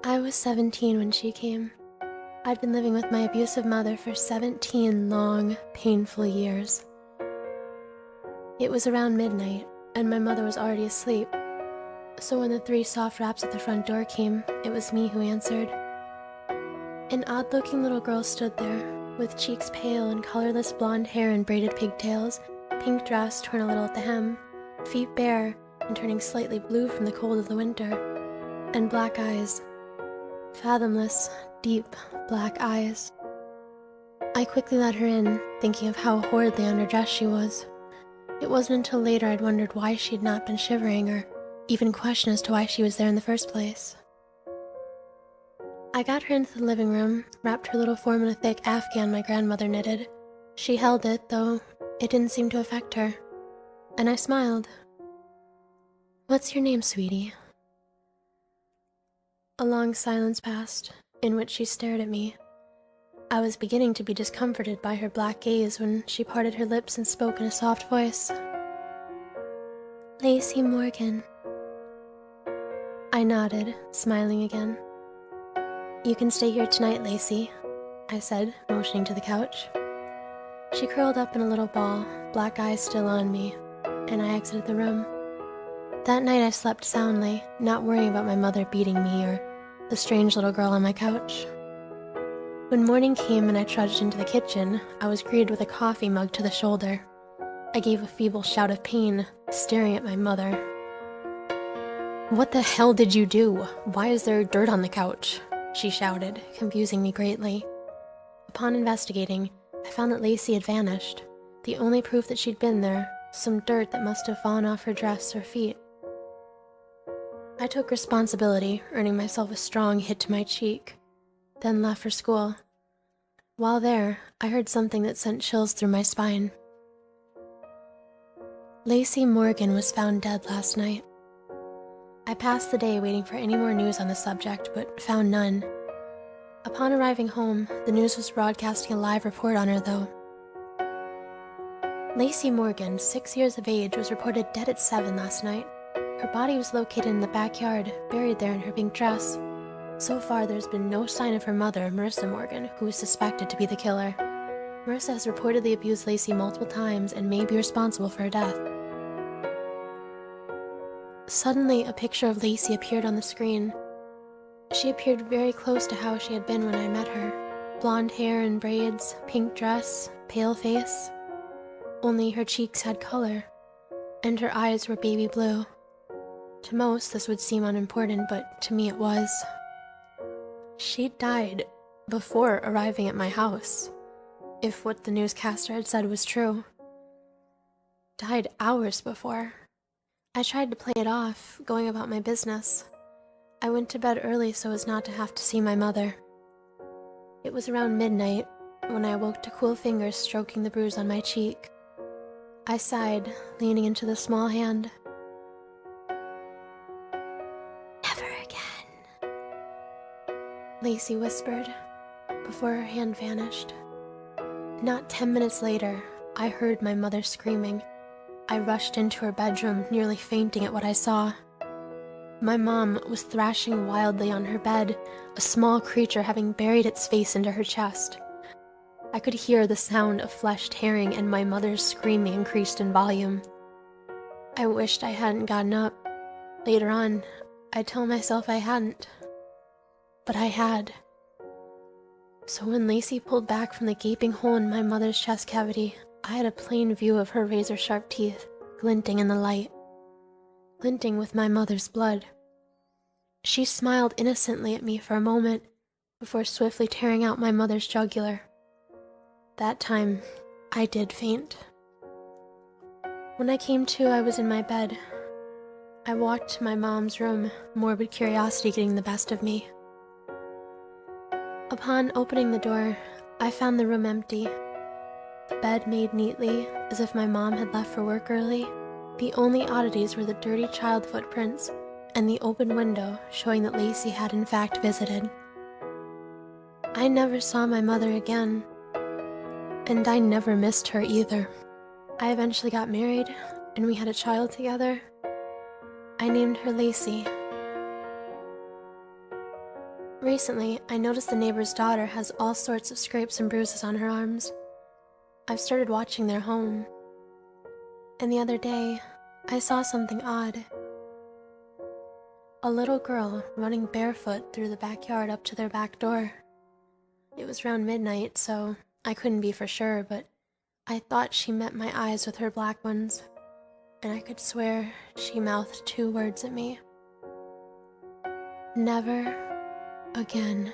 I was 17 when she came. I'd been living with my abusive mother for 17 long, painful years. It was around midnight, and my mother was already asleep. So when the 3 soft raps at the front door came, it was me who answered. An odd-looking little girl stood there, with cheeks pale and colorless blonde hair and braided pigtails, pink dress torn a little at the hem, feet bare and turning slightly blue from the cold of the winter, and black eyes. Fathomless, deep, black eyes. I quickly let her in, thinking of how horridly underdressed she was. It wasn't until later I'd wondered why she had not been shivering, or even questioned as to why she was there in the first place. I got her into the living room, wrapped her little form in a thick afghan my grandmother knitted. She held it, though it didn't seem to affect her, and I smiled. "What's your name, sweetie?" A long silence passed, in which she stared at me. I was beginning to be discomforted by her black gaze when she parted her lips and spoke in a soft voice. "Lacey Morgan." I nodded, smiling again. "You can stay here tonight, Lacey," I said, motioning to the couch. She curled up in a little ball, black eyes still on me, and I exited the room. That night I slept soundly, not worrying about my mother beating me or the strange little girl on my couch. When morning came and I trudged into the kitchen, I was greeted with a coffee mug to the shoulder. I gave a feeble shout of pain, staring at my mother. "What the hell did you do? Why is there dirt on the couch?" she shouted, confusing me greatly. Upon investigating, I found that Lacey had vanished. The only proof that she'd been there, some dirt that must have fallen off her dress or feet. I took responsibility, earning myself a strong hit to my cheek, then left for school. While there, I heard something that sent chills through my spine. Lacey Morgan was found dead last night. I passed the day waiting for any more news on the subject, but found none. Upon arriving home, the news was broadcasting a live report on her, though. Lacey Morgan, 6 years of age, was reported dead at 7 last night. Her body was located in the backyard, buried there in her pink dress. So far, there's been no sign of her mother, Marissa Morgan, who is suspected to be the killer. Marissa has reportedly abused Lacey multiple times and may be responsible for her death. Suddenly, a picture of Lacey appeared on the screen. She appeared very close to how she had been when I met her. Blonde hair and braids, pink dress, pale face. Only her cheeks had color, and her eyes were baby blue. To most, this would seem unimportant, but to me it was. She died before arriving at my house, if what the newscaster had said was true. Died hours before. I tried to play it off, going about my business. I went to bed early so as not to have to see my mother. It was around midnight when I awoke to cool fingers stroking the bruise on my cheek. I sighed, leaning into the small hand. "Never again," Lacey whispered, before her hand vanished. Not 10 minutes later, I heard my mother screaming. I rushed into her bedroom, nearly fainting at what I saw. My mom was thrashing wildly on her bed, a small creature having buried its face into her chest. I could hear the sound of flesh tearing, and my mother's screaming increased in volume. I wished I hadn't gotten up. Later on, I'd tell myself I hadn't. But I had. So when Lacey pulled back from the gaping hole in my mother's chest cavity, I had a plain view of her razor-sharp teeth, glinting in the light. Glinting with my mother's blood. She smiled innocently at me for a moment, before swiftly tearing out my mother's jugular. That time, I did faint. When I came to, I was in my bed. I walked to my mom's room, morbid curiosity getting the best of me. Upon opening the door, I found the room empty. The bed made neatly, as if my mom had left for work early. The only oddities were the dirty child footprints and the open window showing that Lacey had in fact visited. I never saw my mother again, and I never missed her either. I eventually got married, and we had a child together. I named her Lacey. Recently, I noticed the neighbor's daughter has all sorts of scrapes and bruises on her arms. I've started watching their home. And the other day, I saw something odd. A little girl running barefoot through the backyard up to their back door. It was around midnight, so I couldn't be for sure, but I thought she met my eyes with her black ones, and I could swear she mouthed 2 words at me. Never again.